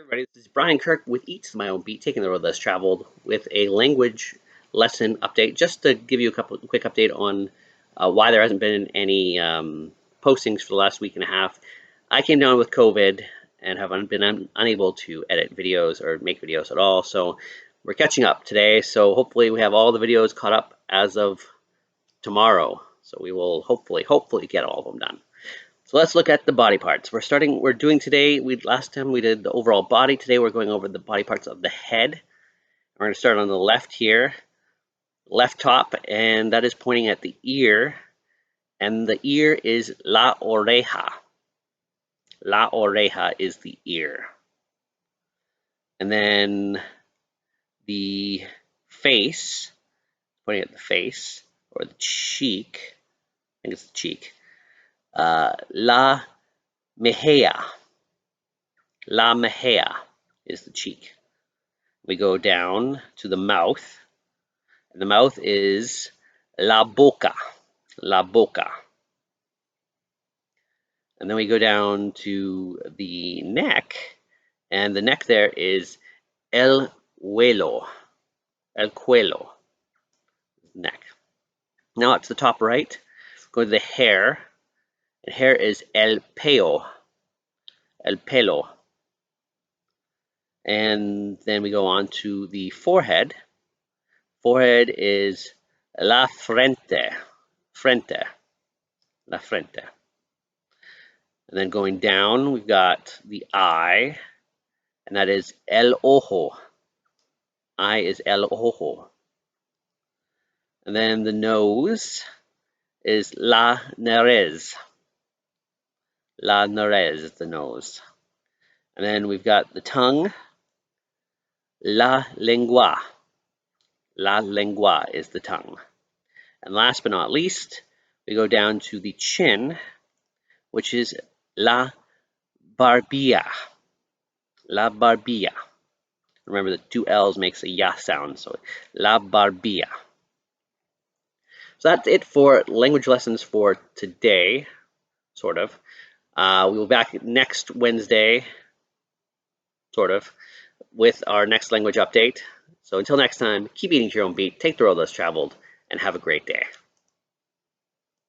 Everybody, this is Brian Kirk with Eats My Own Beat, taking the road less traveled with a language lesson update. Just to give you a quick update on why there hasn't been any postings for the last week and a half. I came down with COVID and have been unable to edit videos or make videos at all. So we're catching up today. So hopefully we have all the videos caught up as of tomorrow. So we will hopefully get all of them done. So let's look at the body parts. We're doing today, last time we did the overall body. Today we're going over the body parts of the head. We're going to start on the left here, left top, and that is pointing at the ear. And the ear is la oreja. La oreja is the ear. And then the face, pointing at the face, or the cheek, I think it's the cheek. La mejilla. La mejilla is the cheek. We go down to the mouth, and the mouth is la boca. La boca. And then we go down to the neck, and the neck there is el cuello. El cuello. Neck. Now up to the top right, go to the hair. And hair is el pelo. El pelo. And then we go on to the forehead. Forehead is la frente. Frente. La frente. And then going down, we've got the eye, and that is el ojo. Eye is el ojo. And then the nose is la nariz. La nariz is the nose. And then we've got the tongue, la lengua. La lengua is the tongue. And last but not least, we go down to the chin, which is la barbilla. La barbilla. Remember the two L's makes a ya sound, so la barbilla. So that's it for language lessons for today, sort of. We will be back next Wednesday, sort of, with our next language update. So until next time, keep eating to your own beat, take the road less traveled, and have a great day.